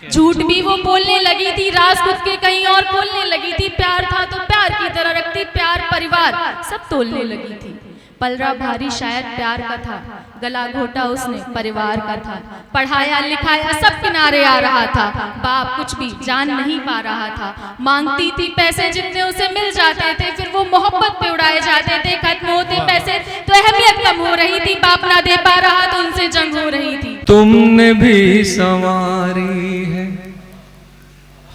झूठ भी वो बोलने लगी थी, राज खुद के कहीं और बोलने लगी थी। प्यार था तो प्यार की तरह रखती, प्यार परिवार सब तोलने लगी थी। पलरा भारी शायद प्यार का था, गला घोटा उसने परिवार का था। पढ़ाया लिखाया सब किनारे आ रहा था, बाप कुछ भी जान नहीं पा रहा था। मांगती थी पैसे जितने उसे मिल जाते थे, फिर वो मोहब्बत पे उड़ाए जाते थे। खत्म होते पैसे तो अहमियत कम हो रही थी, बाप ना दे पा रहा तो उनसे जंग हो रही थी। तुमने भी संवारी है,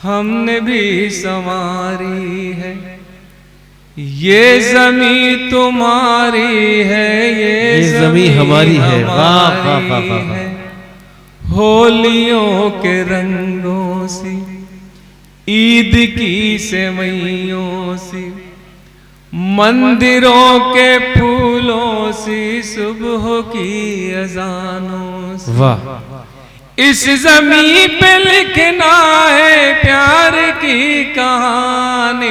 हमने भी संवारी है, ये जमी तुम्हारी है, ये जमी हमारी है। वाह वाह वाह वाह। होलियों के रंगों से, ईद की सेवइयों से, मंदिरों के फूलों से, सुबह की अजानों से, वाह इस जमीन पे लिखना है प्यार की कहानी।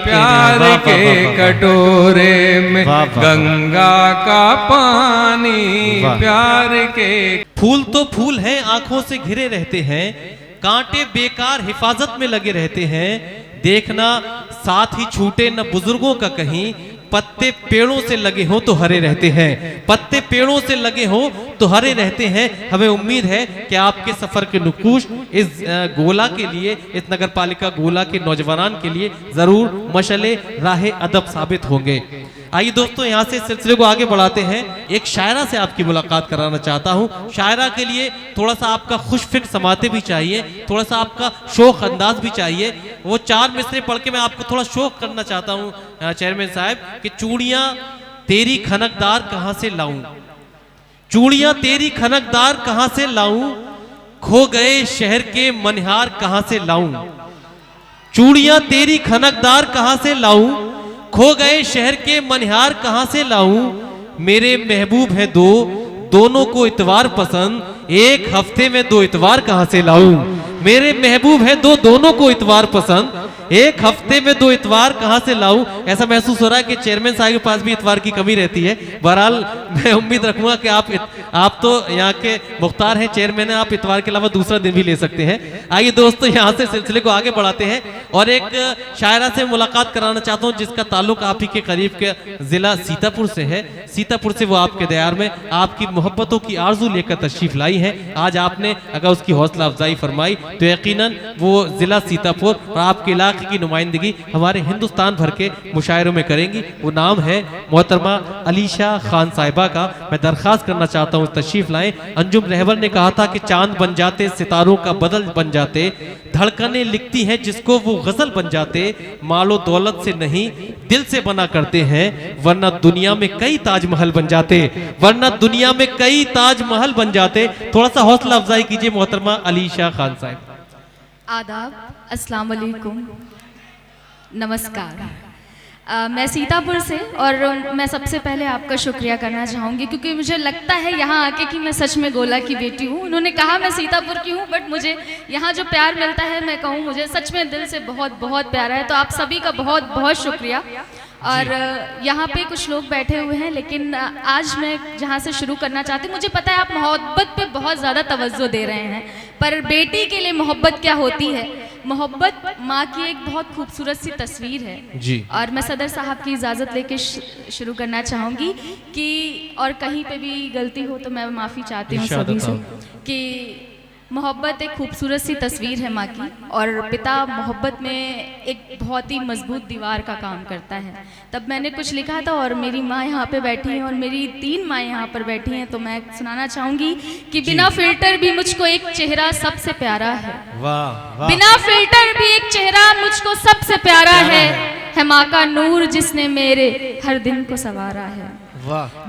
प्यार के कटोरे में गंगा का पानी, प्यार के। फूल तो फूल हैं, आंखों से घिरे रहते हैं, कांटे बेकार हिफाजत में लगे रहते हैं। देखना साथ ही छूटे न बुजुर्गों का कहीं, पत्ते पेड़ों से लगे हों तो हरे रहते हैं, पत्ते पेड़ों से लगे हों तो हरे रहते हैं। हमें उम्मीद है कि आपके सफर के नुकूश इस गोला के लिए, इस नगर पालिका गोला के नौजवान के लिए जरूर मशले राह अदब साबित होंगे। आइए दोस्तों, यहाँ से सिलसिले को आगे बढ़ाते हैं। एक शायरा से आपकी मुलाकात कराना चाहता हूँ। शायरा के लिए थोड़ा सा आपका खुश फिक्र समाते भी चाहिए, थोड़ा सा आपका शौक अंदाज भी चाहिए। वो 4 मिसरे पढ़ के मैं आपको थोड़ा शौक करना चाहता हूँ चेयरमैन साहब कि चूड़ियाँ तेरी खनकदार कहाँ से लाऊं, चूड़ियाँ तेरी खनकदार कहाँ से लाऊं, खो गए शहर के मनिहार कहाँ से लाऊं, चूड़ियाँ तेरी खनकदार कहाँ से लाऊं, खो गए शहर के मनिहार कहाँ से लाऊं। मेरे महबूब है दो, दोनों को इतवार पसंद, एक हफ्ते में 2 इतवार कहाँ से लाऊं। मेरे महबूब है दो, दोनों को इतवार पसंद, एक हफ्ते में 2 इतवार कहाँ से लाऊं। ऐसा महसूस हो रहा है कि चेयरमैन साहब के पास भी इतवार की कमी रहती है। बहरहाल मैं उम्मीद रखूंगा कि आप तो यहाँ के मुख्तार हैं, चेयरमैन है, आप इतवार के अलावा दूसरा दिन भी ले सकते हैं। आइए दोस्तों, यहाँ से सिलसिले को आगे बढ़ाते हैं और एक शायरा से मुलाकात कराना चाहता हूँ जिसका ताल्लुक आप ही के करीब के जिला सीतापुर से है। सीतापुर से वो आपके दयार में आपकी मोहब्बतों की आरजू लेकर तशरीफ लाई है। आज आपने अगर उसकी हौसला अफजाई फरमाई तो यकीनन वो जिला सीतापुर और आपके इलाके की नुमाइंदगी हमारे हिंदुस्तान भर के मुशायरों में करेंगी। वो नाम है मोहतरमा अलीशा खान साहिबा का। मैं दरख्वास्त करना चाहता हूँ तशरीफ लाएं। अंजुम रहबर ने कहा था कि चांद बन जाते, सितारों का बदल बन जाते, धड़कनें लिखती हैं जिसको वो गजल बन जाते, मालो दौलत से नहीं दिल से बना करते हैं, वरना दुनिया में कई ताजमहल बन जाते, वरना दुनिया में कई ताजमहल बन जाते। थोड़ा सा हौसला अफजाई कीजिए मोहतरमा अलीशा खान साहिब। आदाब, अस्सलाम वालेकुम, नमस्कार। मैं सीतापुर से और मैं सबसे पहले आपका शुक्रिया करना चाहूँगी क्योंकि मुझे लगता है यहाँ आके कि मैं सच में गोला की बेटी हूँ। उन्होंने कहा मैं सीतापुर की हूँ, बट मुझे यहाँ जो प्यार मिलता है, मैं कहूँ मुझे सच में दिल से बहुत बहुत प्यारा है। तो आप सभी का बहुत बहुत शुक्रिया। और यहाँ पे कुछ लोग बैठे हुए हैं, लेकिन आज मैं जहाँ से शुरू करना चाहती हूँ, मुझे पता है आप मोहब्बत पे बहुत ज़्यादा तवज्जो दे रहे हैं, पर बेटी के लिए मोहब्बत क्या होती है? मोहब्बत माँ की एक बहुत खूबसूरत सी तस्वीर है जी। और मैं सदर साहब की इजाज़त लेके शुरू करना चाहूँगी कि और कहीं पे भी गलती हो तो मैं माफ़ी चाहती हूँ सभी से कि मोहब्बत एक खूबसूरत सी तस्वीर है माँ की, और पिता मोहब्बत में एक बहुत ही मजबूत दीवार का काम करता है। तब मैंने कुछ लिखा था और मेरी माँ यहाँ पे बैठी हैं और मेरी 3 माँ यहाँ पर बैठी हैं, तो मैं सुनाना चाहूँगी कि बिना फिल्टर भी मुझको एक चेहरा सबसे प्यारा है। वाह। बिना फिल्टर भी एक चेहरा मुझको सबसे प्यारा है माँ का नूर जिसने मेरे हर दिन को संवारा है।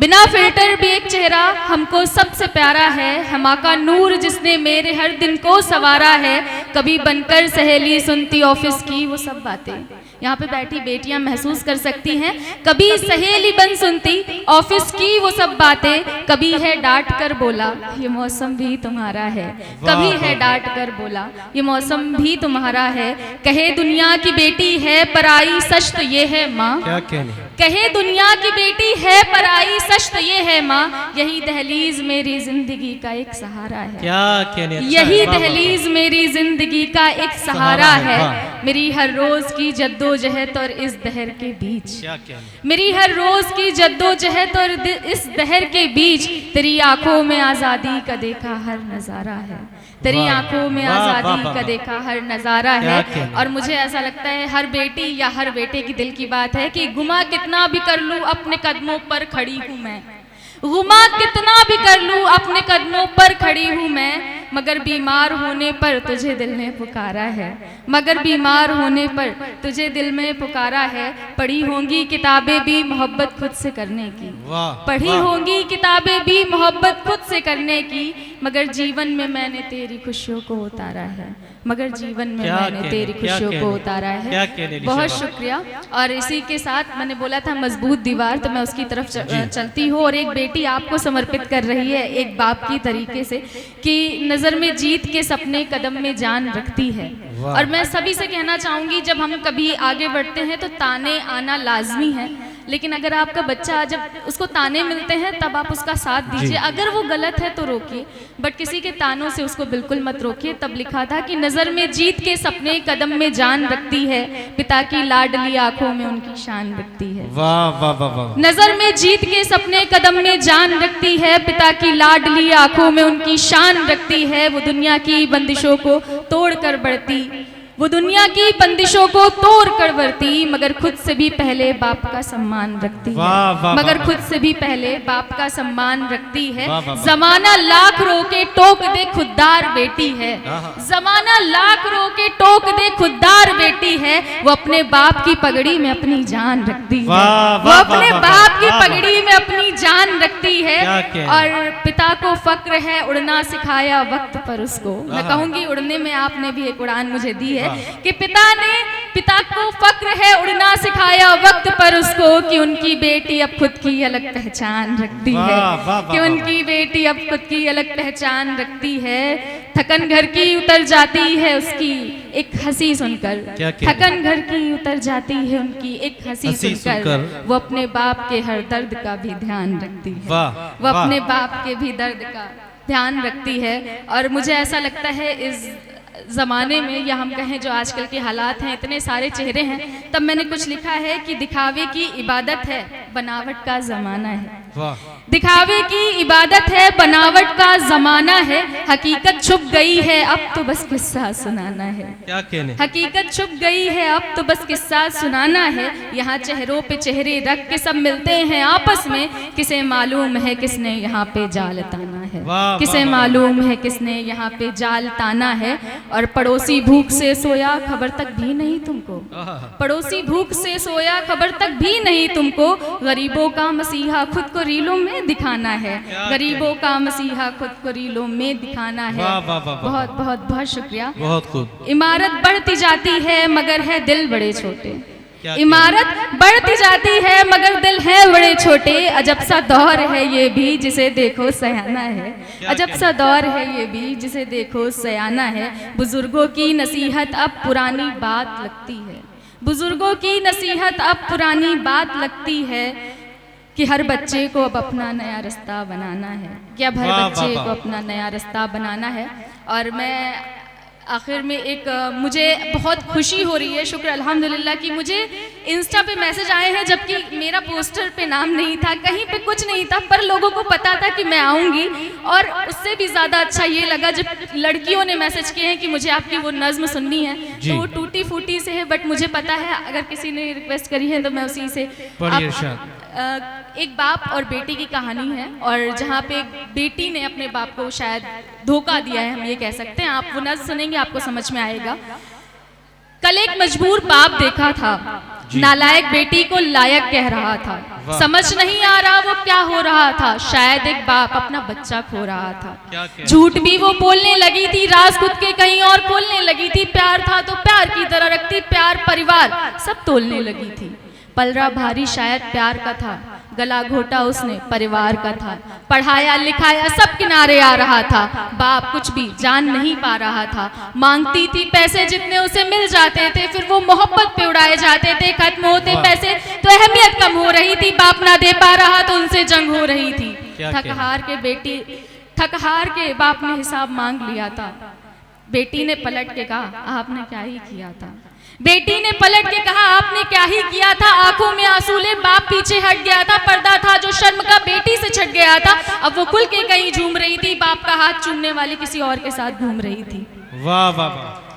बिना फिल्टर भी एक चेहरा हमको सबसे प्यारा है माँ का नूर जिसने मेरे हर दिन को संवारा है। कभी बनकर सहेली सुनती ऑफिस की वो सब बातें। यहाँ पे बैठी बेटियां महसूस कर सकती हैं, कभी सहेली बन सुनती ऑफिस की वो सब बातें, कभी है डांट कर बोला ये मौसम भी तुम्हारा है, कभी है डांट कर बोला ये मौसम भी तुम्हारा है। कहे दुनिया की बेटी है पराई, सच तो ये है माँ। क्या कहने, कहे दुनिया की बेटी है पराई, सच तो ये है माँ। यही दहलीज मेरी जिंदगी का एक सहारा है। क्या कहने, यही दहलीज मेरी जिंदगी का एक सहारा है। मेरी हर रोज की जद्दोजहद और इस दहर के बीच, क्या कहने, मेरी हर रोज की जद्दोजहद और इस दहर के बीच, तेरी आंखों में आजादी का देखा हर नजारा है। तेरी आंखों में आजादी का देखा हर नजारा है। और मुझे ऐसा लगता है हर बेटी या हर बेटे की दिल की बात है कि गुमा कितना भी कर लूं अपने कदमों पर खड़ी हूं मैं, गुमा कितना भी कर लूं अपने कदमों पर खड़ी हूं मैं, मगर बीमार होने पर तुझे दिल ने पुकारा है, मगर बीमार होने पर तुझे दिल में पुकारा है। पढ़ी होंगी किताबें भी मोहब्बत खुद से करने की, पढ़ी होंगी किताबें भी मोहब्बत खुद से करने की, मगर जीवन में मैंने तेरी खुशियों को उतारा है, मगर जीवन में मैंने तेरी खुशियों को उतारा है। बहुत शुक्रिया। और इसी के साथ मैंने बोला था मजबूत दीवार, तो मैं उसकी तरफ चलती हूँ। और एक बेटी आपको समर्पित कर रही है एक बाप की तरीके से कि नजर में जीत के सपने कदम में जान रखती है। और मैं सभी से कहना चाहूंगी जब हम कभी आगे बढ़ते हैं तो ताने आना लाजमी है, लेकिन अगर आपका बच्चा जब उसको ताने मिलते हैं तब आप उसका साथ दीजिए। अगर वो गलत है तो रोकिए, बट किसी के तानों से उसको बिल्कुल मत रोकिए। तब लिखा था कि नजर में जीत के सपने कदम में जान रखती है, पिता की लाडली आंखों में उनकी शान रखती है। वाह वाह वाह वाह। नजर में जीत के सपने कदम में जान रखती है, पिता की लाडली आंखों में उनकी शान रखती है। वो दुनिया की बंदिशों को तोड़ कर बढ़ती, वो दुनिया की बंदिशों को तोड़ कर बढ़ती, मगर खुद से भी पहले बाप का सम्मान रखती है, मगर खुद से भी पहले बाप का सम्मान रखती है। जमाना लाख रोके टोक दे खुददार बेटी है, जमाना लाख रोके टोक दे खुददार बेटी है। वो अपने बाप की पगड़ी में अपनी जान रखती है, वो अपने बाप की पगड़ी में अपनी जान रखती है। और पिता को फक्र है उड़ना सिखाया वक्त पर उसको। मैं कहूंगी उड़ने में आपने भी एक उड़ान मुझे दी है कि पिता को फक्र है उड़ना सिखाया वक्त पर उसको, कि उनकी बेटी अब खुद की अलग पहचान रखती है, कि उनकी बेटी अब खुद की अलग पहचान रखती है। थकन घर की उतर जाती है उसकी एक हंसी सुनकर, थकन घर की उतर जाती है उनकी एक हंसी सुनकर। वो अपने बाप के हर दर्द का भी ध्यान रखती है, वो अपने बाप के भी दर्द का ध्यान रखती है। और मुझे ऐसा लगता है इस ज़माने में, या हम कहें जो आजकल के हालात हैं, इतने सारे चेहरे हैं, तब मैंने कुछ लिखा है कि दिखावे की इबादत है बनावट का ज़माना है, दिखावे की इबादत है बनावट का ज़माना है। हकीकत छुप गई है अब तो बस किस्सा सुनाना है, क्या कहने, हकीकत छुप गई है अब तो बस किस्सा सुनाना है। यहाँ चेहरों पे चेहरे रख के सब मिलते हैं आपस में, किसे मालूम है किसने यहाँ पे जाल ताना है, किसे मालूम है किसने यहाँ पे जाल ताना है। और पड़ोसी भूख से सोया खबर तक भी नहीं तुमको, पड़ोसी भूख से सोया खबर तक भी नहीं तुमको। गरीबों का मसीहा खुद को रीलों में दिखाना है, गरीबों का मसीहा खुद को रीलों में दिखाना है। बहुत बहुत बहुत शुक्रिया। बहुत खूब। इमारत बढ़ती जाती है मगर है दिल बड़े छोटे, इमारत बढ़ती जाती है मगर दिल है बड़े छोटे। अजब सा दौर है ये भी जिसे देखो सयाना है, अजब सा दौर है ये भी जिसे देखो सयाना है। बुजुर्गों की नसीहत अब पुरानी बात लगती है, बुजुर्गों की नसीहत अब पुरानी बात लगती है, कि हर बच्चे को अब अपना नया रास्ता बनाना है, कि अब हर बच्चे को अपना नया रास्ता बनाना है। और मैं आखिर में एक मुझे बहुत खुशी हो रही है, शुक्र अल्हम्दुलिल्लाह कि मुझे इंस्टा पे मैसेज आए हैं, जबकि मेरा पोस्टर पे नाम नहीं था, कहीं पे कुछ नहीं था, पर लोगों को पता था कि मैं आऊँगी। और उससे भी ज़्यादा अच्छा ये लगा जब लड़कियों ने मैसेज किए हैं कि मुझे आपकी वो नज़्म सुननी है, तो वो टूटी फूटी से है, बट मुझे पता है अगर किसी ने रिक्वेस्ट करी है तो मैं उसी से। एक बाप और बेटी की कहानी है, और जहाँ पे एक बेटी ने अपने बाप को शायद धोखा दिया है, हम ये कह सकते हैं। आप वो नज़्म सुनेंगे आपको समझ में आएगा। कल एक मजबूर बाप देखा था, नालायक बेटी को लायक कह रहा था, समझ नहीं आ रहा वो क्या हो रहा था। शायद एक बाप अपना बच्चा खो रहा था। क्या कह- झूठ भी वो बोलने लगी थी, राज खुद के कहीं और बोलने लगी थी। प्यार था तो प्यार की तरह रखती, प्यार परिवार सब तोलने लगी थी। पलरा भारी शायद प्यार का था, गला घोटा उसने परिवार का था। पढ़ाया लिखाया सब किनारे आ रहा था, बाप कुछ भी जान नहीं पा रहा था। मांगती थी पैसे जितने उसे मिल जाते थे, फिर वो मोहब्बत पे उड़ाए जाते थे। खत्म होते पैसे तो अहमियत कम हो रही थी, बाप ना दे पा रहा तो उनसे जंग हो रही थी। क्या थक हार के बाप ने हिसाब मांग लिया था। बेटी ने पलट के कहा आपने क्या ही किया था। बेटी ने पलट के कहा आपने क्या ही किया था। आंखों में आंसू ले बाप पीछे हट गया था, पर्दा था जो शर्म का बेटी से छट गया था। अब वो खुल के कहीं झूम रही थी, बाप का हाथ चूमने वाली किसी और के साथ घूम रही थी। वाह वाह वाह।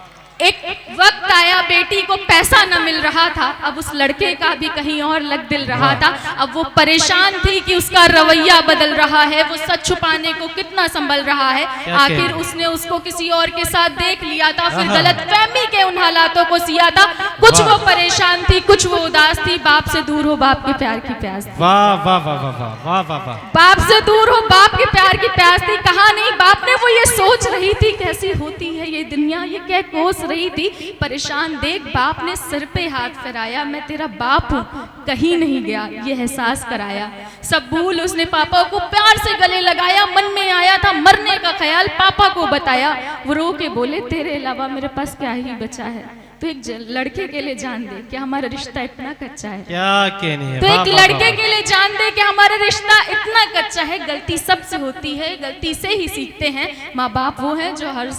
एक वक्त आया बेटी को पैसा न मिल रहा था, अब उस लड़के का भी कहीं और लग दिल रहा था। अब वो परेशान थी कि उसका रवैया बदल रहा है, वो सच छुपाने को कितना संभल रहा है। आखिर उसने उसको किसी और के साथ देख लिया था, फिर गलतफहमी के उन हालातों को सिया था। कुछ वो परेशान थी, कुछ वो उदास थी। बाप से दूर हो बाप के प्यार की प्यास थी। वाह वाह वाह वाह वाह वाह वाह वाह। बाप से दूर हो बाप के प्यार की प्यास थी। कहा नहीं बाप ने, वो ये सोच रही थी कैसी होती है ये दुनिया, ये क्या कोस रही थी। परेशान देख बाप ने सिर पे हाथ फिराया, मैं तेरा बाप हूँ कहीं नहीं गया, ये एहसास कराया। सब भूल उसने पापा को प्यार से गले लगाया, मन में आया था मरने का ख्याल, पापा को बताया। वो रो के बोले तेरे अलावा मेरे पास क्या ही बचा है। तो एक लड़के के लिए जान दे कि हमारा रिश्ता इतना कच्चा है। क्या कहने है। तो वाह, एक वाह, लड़के वाह। के लिए जान दे कि हमारा रिश्ता इतना कच्चा है। गलती सबसे होती है, गलती से ही सीखते हैं। माँ बाप वो हैं जो हर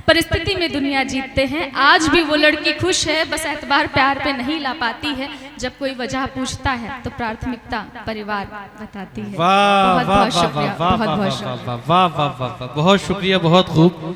परिस्थिति में दुनिया जीतते हैं। आज भी वो लड़की खुश है, बस एतबार प्यार पे नहीं ला पाती है। जब कोई वजह पूछता है तो प्राथमिकता परिवार बताती है। वाह बहुत वाह बहुत वाह शुक्रिया, वाह बहुत वाह बहुत वाह शुक्रिया। वाह वाह वाह वाह। बहुत शुक्रिया, बहुत खूब।